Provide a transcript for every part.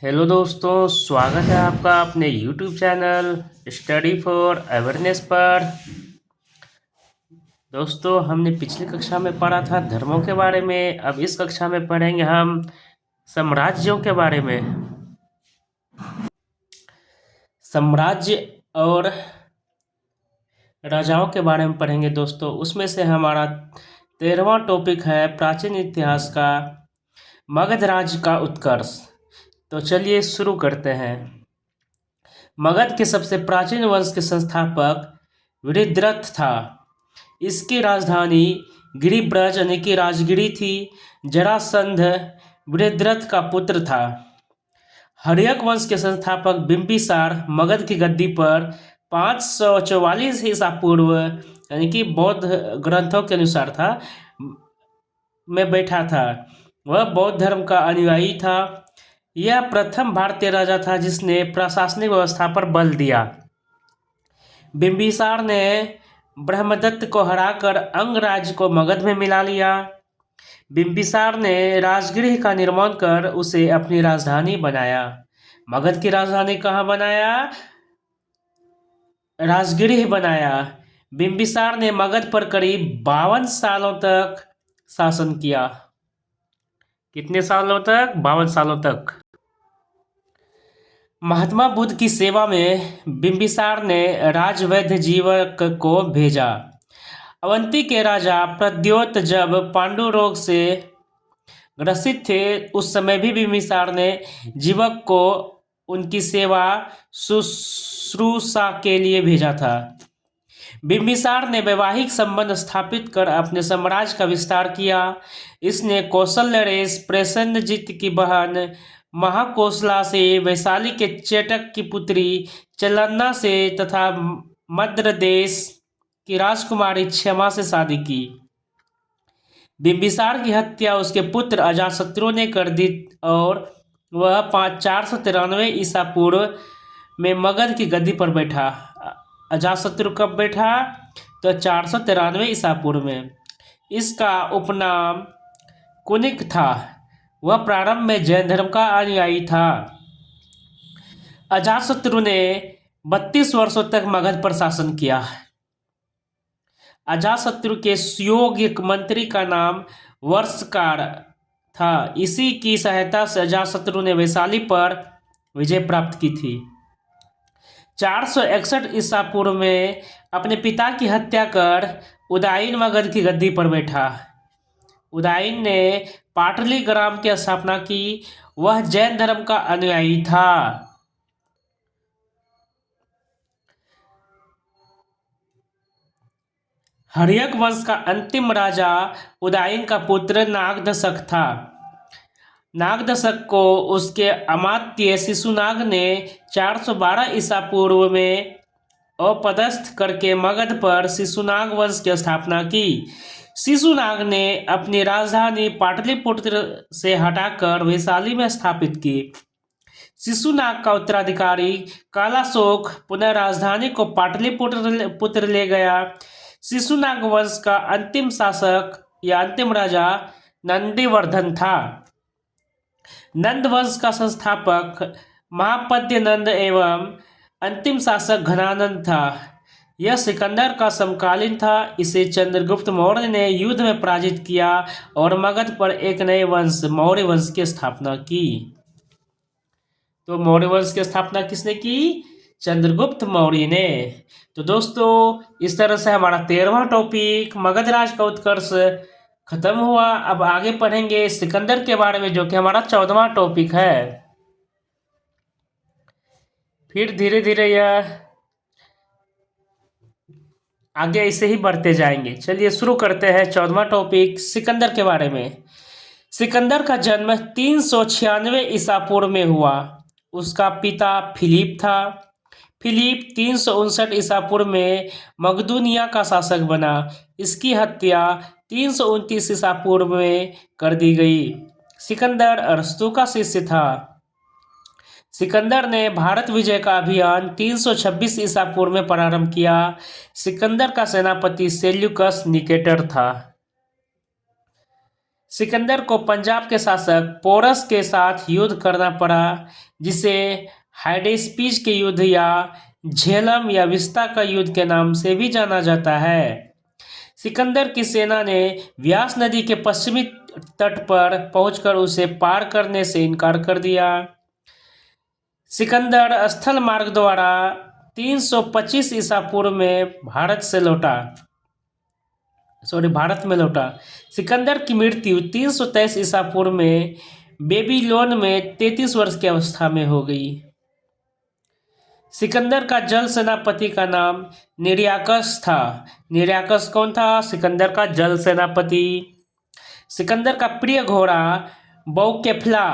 Hello दोस्तों, स्वागत है आपका अपने YouTube channel study for awareness पर। दोस्तों, हमने पिछली कक्षा में पढ़ा था धर्मों के बारे में। अब इस कक्षा में पढ़ेंगे हम साम्राज्यों के बारे में। साम्राज्य और राजाओं के बारे में पढ़ेंगे दोस्तों। उसमें से हमारा 13वां टॉपिक है प्राचीन इतिहास का मगध राज्य का उत्कर्ष। तो चलिए शुरू करते हैं। मगध के सबसे प्राचीन वंश के संस्थापक वृषद्रथ था। इसकी राजधानी गिरिब्रज यानी कि राजगिरी थी। जरासंध वृषद्रथ का पुत्र था। हर्यक वंश के संस्थापक बिंबिसार मगध की गद्दी पर 544 ईसा पूर्व यानी कि बौद्ध ग्रंथों के अनुसार था में बैठा था। वह बौद्ध धर्म का अनुयायी था। यह प्रथम भारतीय राजा था जिसने प्रशासनिक व्यवस्था पर बल दिया। बिंबिसार ने ब्रह्मदत्त को हराकर अंग राज्य को मगध में मिला लिया। बिंबिसार ने राजगृह का निर्माण कर उसे अपनी राजधानी बनाया। मगध की राजधानी कहाँ बनाया? राजगृह बनाया। बिंबिसार ने मगध पर करीब 52 सालों तक शासन किया। कितने सालों तक? 52 सालों तक। महात्मा बुद्ध की सेवा में बिंबिसार ने राजवैद्य जीवक को भेजा। अवंती के राजा प्रद्योत जब पांडु रोग से ग्रसित थे उस समय भी बिंबिसार ने जीवक को उनकी सेवा शुश्रूषा के लिए भेजा था। बिंबिसार ने वैवाहिक संबंध स्थापित कर अपने साम्राज्य का विस्तार किया। इसने कौशल्य रेस प्रसेनजीत की बहन महाकोशला से, वैशाली के चेटक की पुत्री चलन्ना से तथा मद्र देश की राजकुमारी क्षमा से शादी की। बिंबिसार की हत्या उसके पुत्र अजातशत्रु ने कर दी और वह 493 ईसा पूर्व में मगध की गद्दी पर बैठा। अजातशत्रु कब बैठा? तो 493 ईसा पूर्व में। इसका उपनाम कुनिक था। वह प्रारंभ में जैन धर्म का अनुयायी था। अजातशत्रु ने 32 वर्षों तक मगध पर शासन किया। अजातशत्रु के सुयोग्य मंत्री का नाम वर्षकार था। इसी की सहायता से अजातशत्रु ने वैशाली पर विजय प्राप्त की थी। 461 ईसा पूर्व में अपने पिता की हत्या कर उदयन मगध की गद्दी पर बैठा। उदयन ने पाटलिग्राम की स्थापना की। वह जैन धर्म का अनुयायी था। हर्यक वंश का अंतिम राजा उदयन का पुत्र नागदशक था। नागदशक को उसके अमात्य शिशुनाग ने 412 ईसा पूर्व में अपदस्थ करके मगध पर शिशुनाग वंश की स्थापना की। शिशुनाग ने अपनी राजधानी पाटलिपुत्र से हटाकर वैशाली में स्थापित की। शिशुनाग का उत्तराधिकारी कालाशोक पुनः राजधानी को पाटलिपुत्र ले गया। शिशुनाग वंश का अंतिम शासक या अंतिम राजा नंदीवर्धन था। नंद वंश का संस्थापक महापद्य नंद एवं अंतिम शासक घनानंद था। यह सिकंदर का समकालीन था। इसे चंद्रगुप्त मौर्य ने युद्ध में पराजित किया और मगध पर एक नए वंश मौर्य वंश की स्थापना की। तो मौर्य वंश की स्थापना किसने की? चंद्रगुप्त मौर्य ने। तो दोस्तों, इस तरह से हमारा 13वां टॉपिक मगध राज का उत्कर्ष खत्म हुआ। अब आगे पढ़ेंगे सिकंदर के बारे में, जो कि हमारा 14वां टॉपिक है। फिर धीरे धीरे यह आगे ऐसे ही बढ़ते जाएंगे। चलिए शुरू करते हैं 14वां टॉपिक सिकंदर के बारे में। सिकंदर का जन्म 396 ईसा पूर्व में हुआ। उसका पिता फिलिप था। फिलिप 359 ईसा पूर्व में मकदूनिया का शासक बना। इसकी हत्या 329 ईसा पूर्व में कर दी गई। सिकंदर अरस्तु का शिष्य था। सिकंदर ने भारत विजय का अभियान 326 ईसा पूर्व में प्रारंभ किया। सिकंदर का सेनापति सेल्यूकस निकेटर था। सिकंदर को पंजाब के शासक पोरस के साथ युद्ध करना पड़ा, जिसे हाइडेस्पीस के युद्ध या झेलम या विस्ता का युद्ध के नाम से भी जाना जाता है। सिकंदर की सेना ने व्यास नदी के पश्चिमी तट पर पहुंचकर उसे पार करने से इनकार कर दिया। सिकंदर स्थल मार्ग द्वारा 325 ईसा पूर्व में भारत में लौटा। सिकंदर की मृत्यु 323 ईसा पूर्व में बेबीलोन में 33 वर्ष की अवस्था में हो गई। सिकंदर का जल सेनापति का नाम निर्याकस था। निर्याकस कौन था? सिकंदर का जल सेनापति। सिकंदर का प्रिय घोड़ा बौकेफ्ला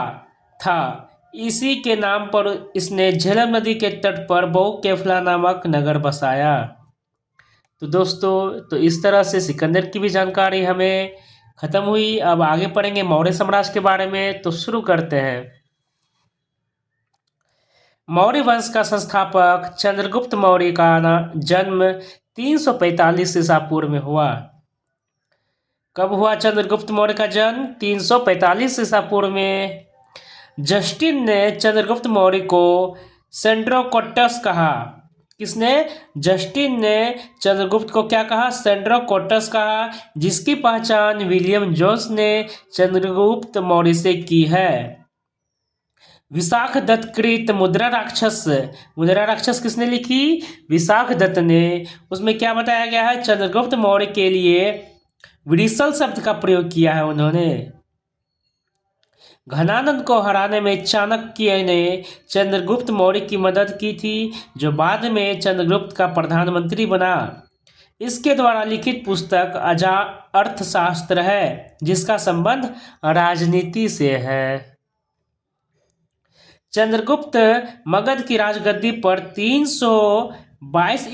था। इसी के नाम पर इसने झेलम नदी के तट पर बौकेफ्ला नामक नगर बसाया। तो दोस्तों, तो इस तरह से सिकंदर की भी जानकारी हमें खत्म हुई। अब आगे पढ़ेंगे मौर्य साम्राज्य के बारे में। तो शुरू करते हैं। मौर्य वंश का संस्थापक चंद्रगुप्त मौर्य का जन्म 345 ईसा पूर्व में हुआ। कब हुआ चंद्रगुप्त मौर्य का जन्म? 345 ईसा पूर्व में। जस्टिन ने चंद्रगुप्त मौर्य को सेंड्रोकोटस कहा। किसने? जस्टिन ने चंद्रगुप्त को क्या कहा? सेंड्रोकोटस कहा, जिसकी पहचान विलियम जोन्स ने चंद्रगुप्त मौर्य से की है। विशाख दत्त कृत मुद्रा राक्षस किसने लिखी? विशाख दत्त ने। उसमें क्या बताया गया है? चंद्रगुप्त मौर्य के लिए विडिशल शब्द का प्रयोग किया है उन्होंने। घनानंद को हराने में चाणक्य ने चंद्रगुप्त मौर्य की मदद की थी, जो बाद में चंद्रगुप्त का प्रधानमंत्री बना। इसके द्वारा लिखित पुस्तक अर्थशास्त्र है, जिसका संबंध राजनीति से है। चंद्रगुप्त मगध की राजगद्दी पर 322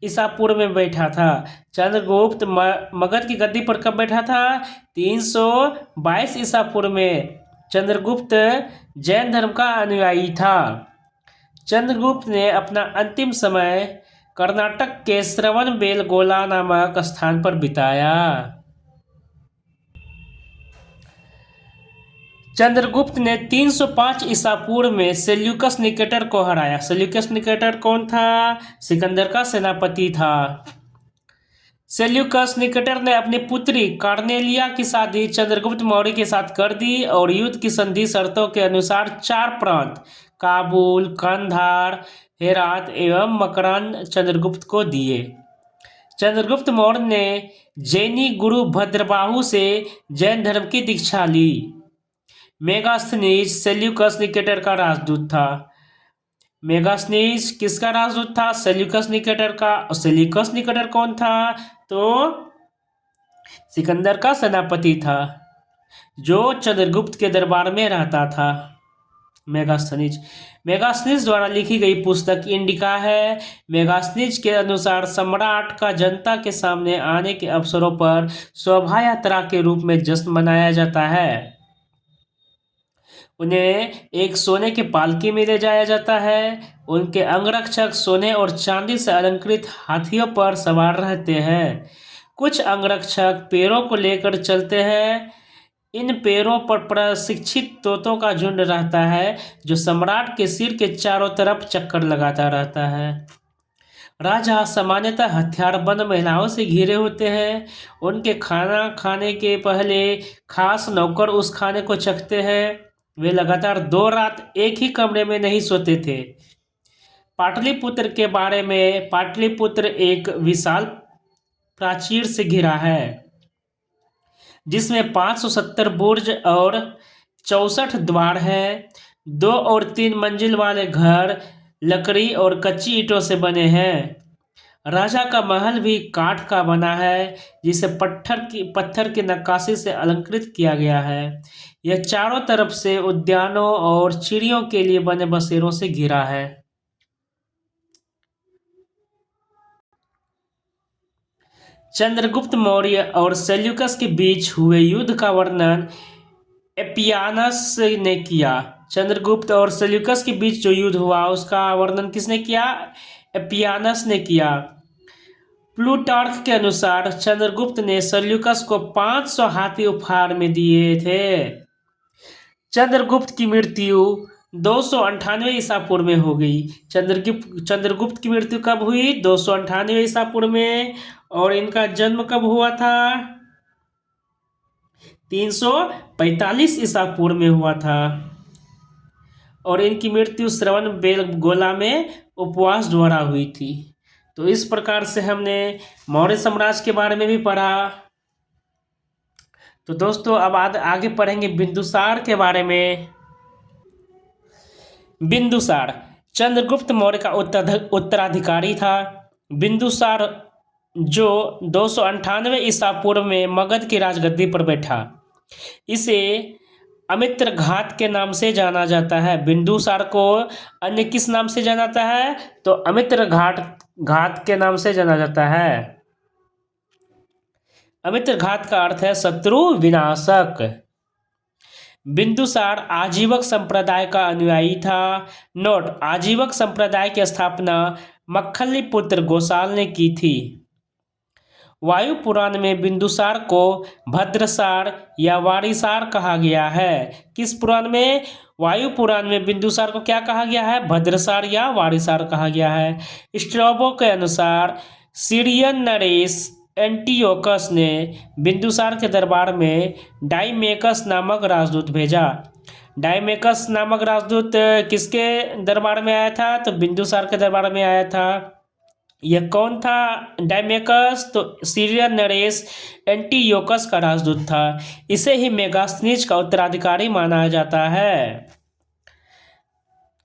ईसा पूर्व में बैठा था। चंद्रगुप्त मगध की गद्दी पर कब बैठा था? 322 ईसा पूर्व में। चंद्रगुप्त जैन धर्म का अनुयायी था। चंद्रगुप्त ने अपना अंतिम समय कर्नाटक के श्रवणबेलगोला नामक स्थान पर बिताया। चंद्रगुप्त ने 305 ईसा पूर्व में सेल्यूकस निकेटर को हराया। सेल्यूकस निकेटर कौन था? सिकंदर का सेनापति था। सेल्यूकस निकेटर ने अपनी पुत्री कार्नेलिया की शादी चंद्रगुप्त मौर्य के साथ कर दी और युद्ध की संधि शर्तों के अनुसार 4 प्रांत काबुल, कंधार, हेरात एवं मकरान चंद्रगुप्त को दिए। चंद्रगुप्त मौर्य ने जैनी गुरु भद्रबाहु से जैन धर्म की दीक्षा ली। मेगास्थनीज सेल्यूकस निकेटर का राजदूत था। मेगास्थनीज किसका राजदूत था? सेल्यूकस निकेटर का। और सेल्यूकस निकेटर कौन था? तो सिकंदर का सेनापति था, जो चंद्रगुप्त के दरबार में रहता था। मेगास्थनीज द्वारा लिखी गई पुस्तक इंडिका है। मेगास्थनीज के अनुसार सम्राट का जनता के सामने आने के अवसरों पर शोभा यात्रा के रूप में जश्न मनाया जाता है। उन्हें एक सोने के पालकी में ले जाया जाता है। उनके अंगरक्षक सोने और चांदी से अलंकृत हाथियों पर सवार रहते हैं। कुछ अंगरक्षक पैरों को लेकर चलते हैं। इन पैरों पर प्रशिक्षित तोतों का झुंड रहता है, जो सम्राट के सिर के चारों तरफ चक्कर लगाता रहता है। राजा सामान्यतः हथियारबंद महिलाओं से घिरे होते हैं। उनके खाना खाने के पहले खास नौकर उस खाने को चखते हैं। वे लगातार 2 रात एक ही कमरे में नहीं सोते थे। पाटलिपुत्र के बारे में, पाटलिपुत्र एक विशाल प्राचीर से घिरा है, जिसमें 570 बुर्ज और 64 द्वार हैं। 2 और 3 मंजिल वाले घर लकड़ी और कच्ची ईंटों से बने हैं। राजा का महल भी काठ का बना है, जिसे पत्थर की नक्काशी से अलंकृत किया गया है। यह चारों तरफ से उद्यानों और चिड़ियों के लिए बने बसेरों से घिरा है। चंद्रगुप्त मौर्य और सेल्यूकस के बीच हुए युद्ध का वर्णन एपियानस ने किया। चंद्रगुप्त और सेल्यूकस के बीच जो युद्ध हुआ उसका वर्णन किसने किया? एपियानस ने किया। प्लूटार्क के अनुसार चंद्रगुप्त ने सेल्यूकस को 500 हाथी उपहार में दिए थे। चंद्रगुप्त की मृत्यु 298 ईसा पूर्व में हो गई। चंद्रगुप्त की मृत्यु कब हुई? 298 ईसा पूर्व में। और इनका जन्म कब हुआ था? 345 ईसा पूर्व में हुआ था। और इनकी मृत्यु श्रवण बेलगोला में उपवास द्वारा हुई थी। तो इस प्रकार से हमने मौर्य साम्राज्य के बारे में भी पढ़ा। तो दोस्तों अब आगे पढ़ेंगे बिंदुसार के बारे में। बिंदुसार चंद्रगुप्त मौर्य का उत्तराधिकारी था। बिंदुसार जो 298 ईसा पूर्व में मगध की राजगद्दी पर बैठा, इसे अमित्र घात के नाम से जाना जाता है। बिंदुसार को अन्य किस नाम से जाना जाता है? तो अमित्र घात के नाम से जाना जाता है। अमित्र घात का अर्थ है शत्रु विनाशक। बिंदुसार आजीवक संप्रदाय का अनुयायी था। नोट: आजीवक संप्रदाय की स्थापना मक्खली पुत्र गोसाल ने की थी। वायु पुराण में बिंदुसार को भद्रसार या वारिसार कहा गया है। किस पुराण में? वायु पुराण में बिंदुसार को क्या कहा गया है? भद्रसार या वारिसार कहा गया है। स्ट्रैबो के अनुसार सीरियन नरेश एंटियोकस ने बिंदुसार के दरबार में डाइमेकस नामक राजदूत भेजा। डाइमेकस नामक राजदूत किसके दरबार में आया था? तो बिंदुसार के दरबार में आया था। यह कौन था डाइमेकस? तो सीरियन नरेश एंटियोकस का राजदूत था। इसे ही मेगास्थनीज का उत्तराधिकारी माना जाता है।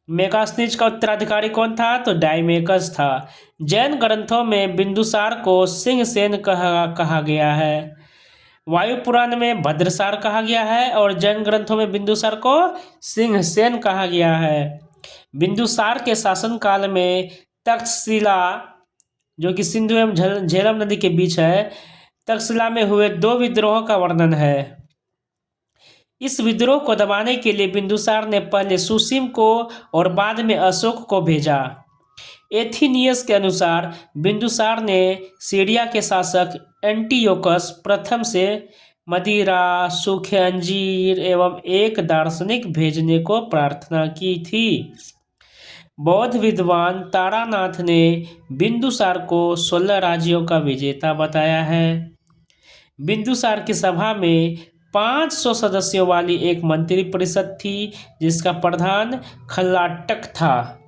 मेगास्थनीज का उत्तराधिकारी कौन था? तो डाइमेकस था। जैन ग्रंथों में बिंदुसार को सिंहसेन कहा गया है। वायु पुराण में भद्रसार कहा गया है और जैन ग्रंथों में बिंदुसार को सिंहसेन कहा गया है। बिंदुसार के शासनकाल में तक्षशिला, जो कि सिंधु एवं झेलम नदी के बीच है, तक्षशिला में हुए 2 विद्रोहों का वर्णन है। इस विद्रोह को दबाने के लिए बिंदुसार ने पहले सुसीम को और बाद में अशोक को भेजा। एथिनियस के अनुसार बिंदुसार ने सीरिया के शासक एंटियोकस प्रथम से मदिरा, सूखे अंजीर एवं एक दार्शनिक भेजने को प्रार्थना की थी। बौद्ध विद्वान तारानाथ ने बिंदुसार को 16 राज्यों का विजेता बताया है। बिंदुसार की सभा में 500 सदस्यों वाली एक मंत्री परिषद थी, जिसका प्रधान खल्लाटक था।